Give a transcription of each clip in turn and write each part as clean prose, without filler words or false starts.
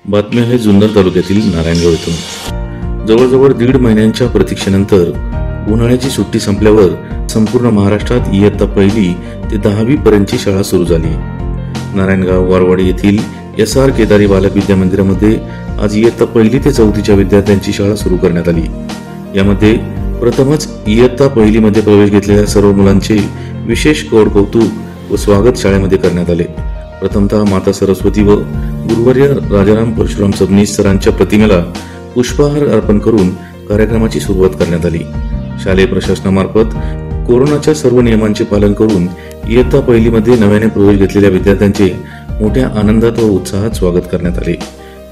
बातमी आहे जुन्नर तालुक्यातील नारायणगाव येथून। जवळजवळ 1.5 महिन्यांच्या प्रतीक्षेनंतर उन्हाळ्याची सुट्टी संपल्यावर संपूर्ण महाराष्ट्रात इयत्ता 1ली ते 10वी पर्यंतची शाळा सुरू झाली। नारायणगाव वारवाडी येथील SR केदारी बालक विद्या मंदिरामध्ये आज इयत्ता 1ली ते 4थीच्या विद्यार्थ्यांची शाळा सुरू करण्यात आली। यामध्ये प्रथमच इयत्ता 1ली मध्ये प्रवेश घेतलेल्या सर्व मुलांचे विशेष कौतुक व स्वागत शाळेमध्ये करण्यात आले। प्रथमतः माता सरस्वती व गुरुवर्य राजाराम परशुराम सबनीस सरांच्या प्रतिमेला पुष्पहार अर्पण करून कार्यक्रमाची सुरुवात करण्यात आली। शालेय प्रशासनामार्फत कोरोनाच्या सर्व नियमांचे पालन करून इयत्ता 1ली मध्ये नव्याने प्रवेश घेतलेल्या विद्यार्थ्यांचे मोठ्या आनंदात व उत्साहात स्वागत करण्यात आले।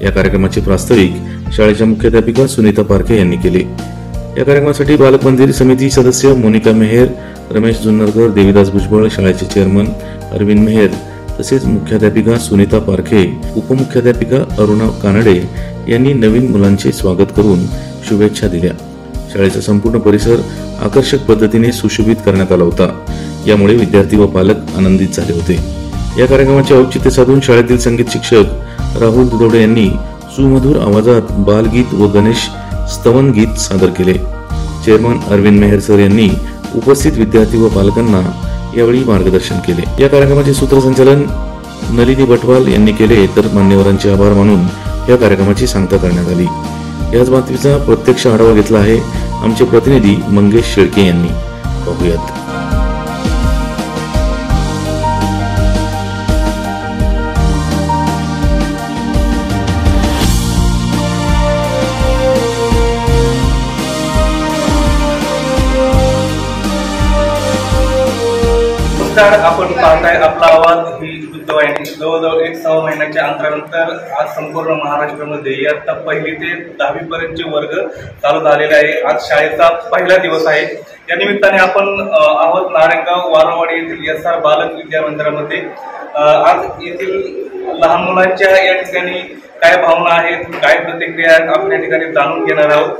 या कार्यक्रमाचे प्रास्ताविक शाळेच्या मुख्याध्यापिका सुनीता पारखे यांनी केले। या कार्यक्रमासाठी बालक मंदिर समिती सदस्य मोनिका मेहर, रमेश जुन्नरकर, देवीदास भुजबळ, शाळेचे चेअरमन अरविंद मेहर तसेच मुख्याध्यापिका सुनीता पारखे, उपमुख्याध्यापिका अरुणा कानडे यांनी नवीन मुलांचे स्वागत करून शुभेच्छा दिल्या। शाळेचा संपूर्ण परिसर आकर्षक पद्धतीने सुशोभित करण्यात आला होता। यामुळे विद्यार्थी व पालक आनंदित झाले होते। या कार्यक्रमाचे औचित्य साधून शाळेतील संगीत शिक्षक राहुल दुधवडे यांनी सुमधुर आवाजात बालगीत व गणेश स्तवन गीत सादर केले। चेअरमन अरविंद मेहर सर यांनी उपस्थित विद्यार्थी व पालकांना यावेळी मार्गदर्शन केले। या कार्यक्रमाचे सूत्रसंचालन नलिनी बटवाल यांनी केले, तर मान्यवरांचे आभार मानून या कार्यक्रमाची सांगता करण्यात आली। याच बातमीचा प्रत्यक्ष आढावा घेतला आहे आमचे प्रतिनिधी मंगेश शेळके यांनी। पाहूयात। आपण पाहताय आपला आवाज ही वृत्तवाहिनी। जवळजवळ 1.25 महिन्याच्या अंतरानंतर आज संपूर्ण महाराष्ट्रामध्ये इयत्ता 1ली ते 10वी पर्यंतचे वर्ग चालू झालेले आहे। आज शाळेचा पहिला दिवस आहे। या निमित्ताने आपण आहोत नारायणगाव वारवाडी येथील SR बालक विद्या मंदिरामध्ये। आज येथील लहान मुलांच्या या ठिकाणी काय भावना आहेत, काय प्रतिक्रिया आहेत आपण या ठिकाणी जाणून घेणार आहोत।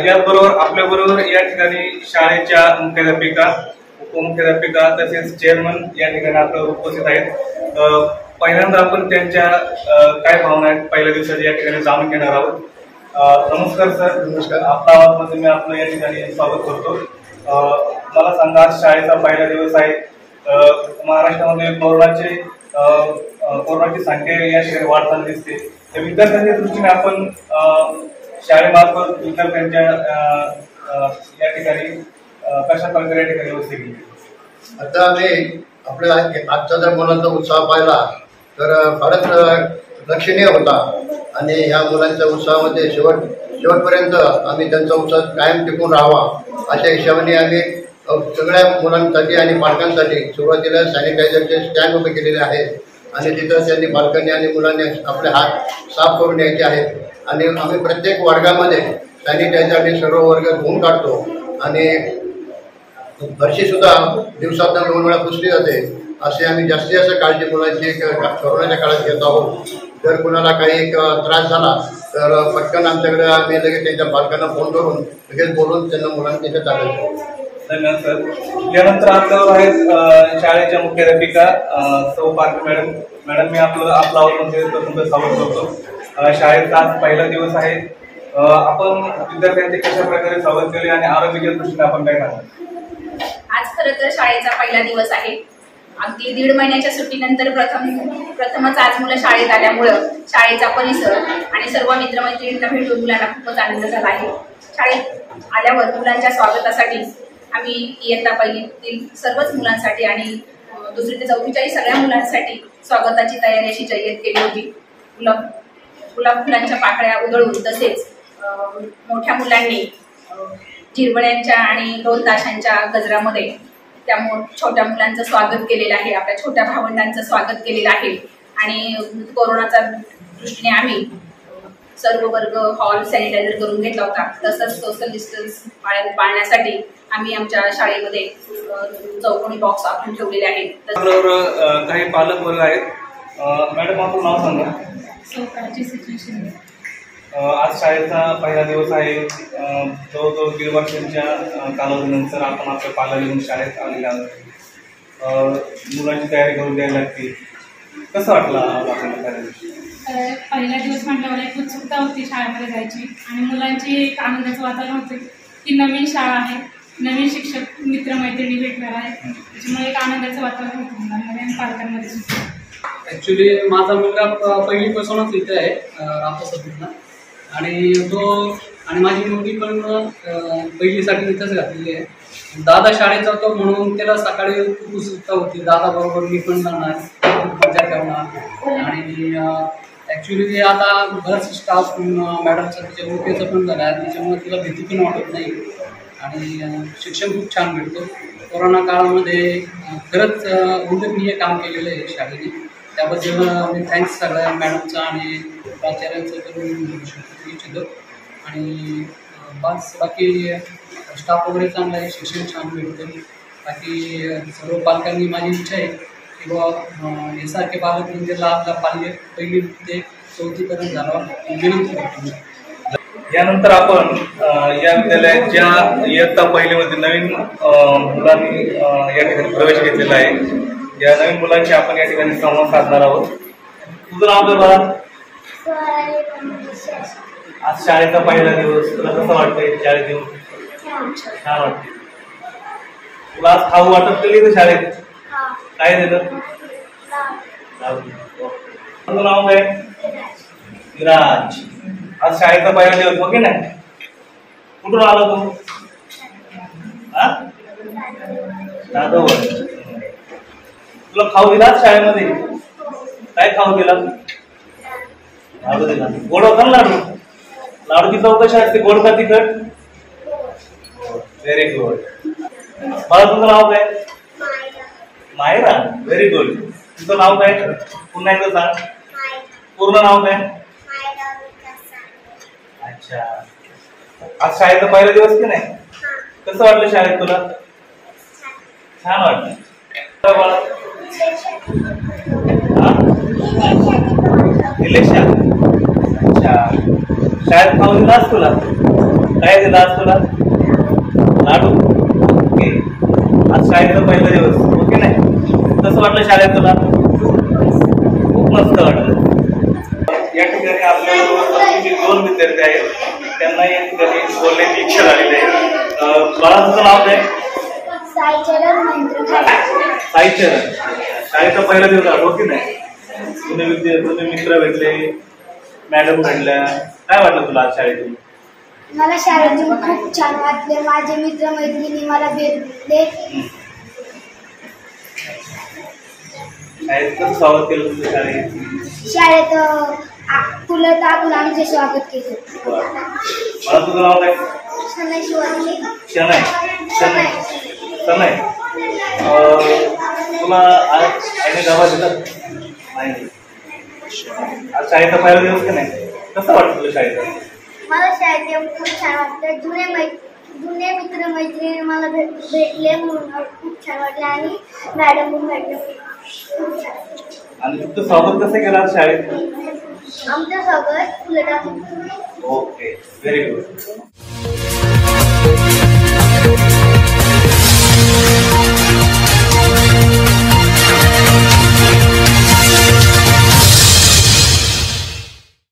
याचबरोबर आपल्याबरोबर या ठिकाणी शाळेच्या मुख्याध्यापिका, उपमुख्याध्यापिका तसेच चेअरमन या ठिकाणी आपल्यावर उपस्थित आहेत। पहिल्यांदा आपण त्यांच्या काय भावना आहेत पहिल्या दिवसाच्या या ठिकाणी जाणून घेणार आहोत। नमस्कार सर। नमस्कार। आपला आवाजमध्ये मी आपलं या ठिकाणी स्वागत करतो। मला सांगा, आज शाळेचा पहिला दिवस आहे। महाराष्ट्रामध्ये कोरोनाची संख्या या ठिकाणी वाढताना दिसते। त्या विद्यार्थ्यांच्या दृष्टीने आपण शाळेमार्फत विद्यार्थ्यांच्या या ठिकाणी कशा प्रकारे या ठिकाणी व्यवस्था केली? आता आम्ही आपल्या आजचा जर मुलांचा उत्साह पाहिला तर फारच लक्षणीय होता आणि या मुलांच्या उत्साहामध्ये शेवटपर्यंत आम्ही त्यांचा उत्साह कायम टिकून राहावा अशा हिशोबाने आम्ही सगळ्या मुलांसाठी आणि पालकांसाठी सुरुवातीला सॅनिटायझरचे स्टँड उभे केलेले आहेत आणि तिथं त्यांनी पालकांनी आणि मुलांनी आपले हात साफ करून यायचे आहेत आणि आम्ही प्रत्येक वर्गामध्ये सॅनिटायझरने सर्व वर्ग धुवून काढतो आणि फरशी सुद्धा दिवसातून 2 वेळा पुसली जाते। असे आम्ही जास्तीत जास्त काळजी मुलांची कोरोनाच्या काळात घेत आहोत। जर कुणाला काही त्रास झाला तर पटकन आमच्याकडे आम्ही लगेच त्यांच्या पालकांना फोन करून लगेच बोलून त्यांना मुलांना तिथे टाकायचं। धन्यवाद सर। यानंतर आपल्यावर आहेत शाळेच्या मुख्याध्यापिका सौ पारखे मॅडम। मॅडम, मी आपला आवाजमध्ये तुमचं स्वागत करतो। शाळेचा आज पहिला दिवस आहे। आपण विद्यार्थ्यांचे कशा प्रकारे स्वागत केले आणि आरोग्याच्या दृष्टीने आपण काय करणार? आज खरं तर शाळेचा पहिला दिवस आहे। अगदी 1.5 महिन्याच्या सुट्टीनंतर प्रथमच आज मुलं शाळेत आल्यामुळं शाळेचा परिसर आणि सर्व मित्रमैत्रिणींना भेटून मुलांना खूपच आनंद झाला आहे। शाळेत आल्यावर मुलांच्या स्वागतासाठी आम्ही इयत्ता 1लीतील सर्वच मुलांसाठी आणि 2री ते 4थीच्याही सगळ्या मुलांसाठी स्वागताची तयारी अशी जय्यत केली होती। गुलाब फुलांच्या पाकळ्या उधळून तसेच मोठ्या मुलांनी झिरवळ्यांच्या आणि ढोल ताशांच्या गजरामध्ये त्या छोट्या मुलांचं स्वागत केलेलं आहे। आपल्या छोट्या भावंडांचं स्वागत केलेलं आहे आणि कोरोनाच्या दृष्टीने आम्ही सर्व वर्ग हॉल सॅनिटायझर करून घेतला होता। तसंच सोशल डिस्टन्स पाळण्यासाठी आम्ही आमच्या शाळेमध्ये चौकोनी बॉक्स आपण ठेवलेले आहेत। बरोबर काही पालक वर्ग आहेत। मॅडम, आपलं नाव सांगा। आज शाळेचा पहिला दिवस आहे। जवळजवळ 1.5 वर्षांच्या कालावधीनंतर आपण आपल्या पालक घेऊन शाळेत आलेले आहोत। मुलांची तयारी करून द्यायला लागते। कसं वाटलं आपल्याला? तर पहिला दिवस म्हटल्यावर एक उत्सुकता होती शाळेमध्ये जायची आणि मुलांची एक आनंदाचं वातावरण होते की नवीन शाळा आहे, नवीन शिक्षक मित्रमैत्रिणी भेटणार आहे, त्याच्यामुळे एक आनंदाचं वातावरण होतं मुलांमध्ये आणि पालकांमध्ये सुद्धा. ॲक्च्युली माझा मुलगा पहिलीपासूनच इथे आहे रामप्रसादला आणि माझी मुलगी पण पहिलीसाठी इथंच घातलेली आहे. दादा शाळेत जातो म्हणून त्याला सकाळी खूप उत्सुकता होती, दादा बरोबर मी पण जाणार, मजा करणार. आणि ॲक्च्युली आता बराच स्टाफ मॅडमचा तिच्या ओळखीचं पण झाला आहे, त्याच्यामुळे तिला भीती पण वाटत नाही आणि शिक्षण खूप छान भेटतं. कोरोना काळामध्ये खरंच उल्लेखनीय काम केलेलं आहे शाळेने, त्याबद्दल मी थँक्स सगळ्या मॅडमचा आणि प्राचार्यांचं करून इच्छितो. आणि बाकी स्टाफ वगैरे चांगला आहे, शिक्षण छान भेटतं. बाकी सर्व पालकांनी माझी इच्छा आहे की बाबा यासारखे पालक म्हणजे आपला पाल्य पहिली ते चौथीपर्यंत झाला विनंती करतो. यानंतर आपण या विद्यालयात ज्या इयत्ता पहिलीमध्ये नवीन मुलांनी या ठिकाणी प्रवेश घेतलेला आहे, या नवीन मुलांची आपण या ठिकाणी संवाद साधणार आहोत. तुझं नाव काय बाळा? आज शाळेचा पहिला दिवस, तुला कसं वाटतंय शाळेत येऊन? छान वाटते. तुला आज खाऊ वाटत केली तर शाळेत काय दिलं? तुझं नाव काय? विराज. आज शाळेचा पहिला दिवस हो की नाही? कुठून आला तू? दादोवर. तुला खाऊ दिला शाळेमध्ये? काय खाऊ दिला? लाडू दिला. गोड होता ना लाडू? लाडूची चव कशी असते, गोड का तिखट? Very good. मला तुझं नाव काय? मायरा. Very good. तुझं नाव काय? पुन्हा एकदा सांग. पूर्ण नाव काय? अच्छा. आज शाळेचा पहिला दिवस की नाही? कसं वाटलं शाळेत तुला? छान वाटलं. इलेक्शन. अच्छा. शाळेत खाऊ दिलास तुला? काय दिलास तुला? लाडू. ओके. आज शाळेचा पहिला दिवस ओके नाही? कसं वाटलं शाळेत तुला? खूप मस्त वाटलं. या ठिकाणी आपल्याबरोबर दोन विद्यार्थी आहेत, त्यांना या ठिकाणी बोलण्याची इच्छा झालेली आहे. बाळा तुझं नाव काय? साईचरण. शाळेचा पहिला दिवस आहे हो की नाही? तुम्ही मित्र भेटले, मॅडम भेटल्या, काय वाटलं तुला आज शाळेतून? मला शाळेतून खूप छान वाटले. माझे मित्रमैत्रिणी मला भेटले. शाळेत कसं स्वागत केलं तुझं शाळेत? शाळेत फुलं टाकून आमचे स्वागत केले. मला तुझं नाव काय? शनय शिवाजी. शनय. शनय. शनय. तुला आज आईने डबा दिला नाही? आज शाळेचा पहिला दिवस की नाही? कसं वाटतं तुला शाळेत? मला शाळेत येऊन खूप छान वाटतं. जुने मित्रमैत्रिणी मला भेटले म्हणून खूप छान वाटले आणि मॅडम पण भेटले खूप छान. आणि तुमचं स्वागत कसं केलं शाळेत? आमचं स्वागत फुलं टाकून. ओके. Very good.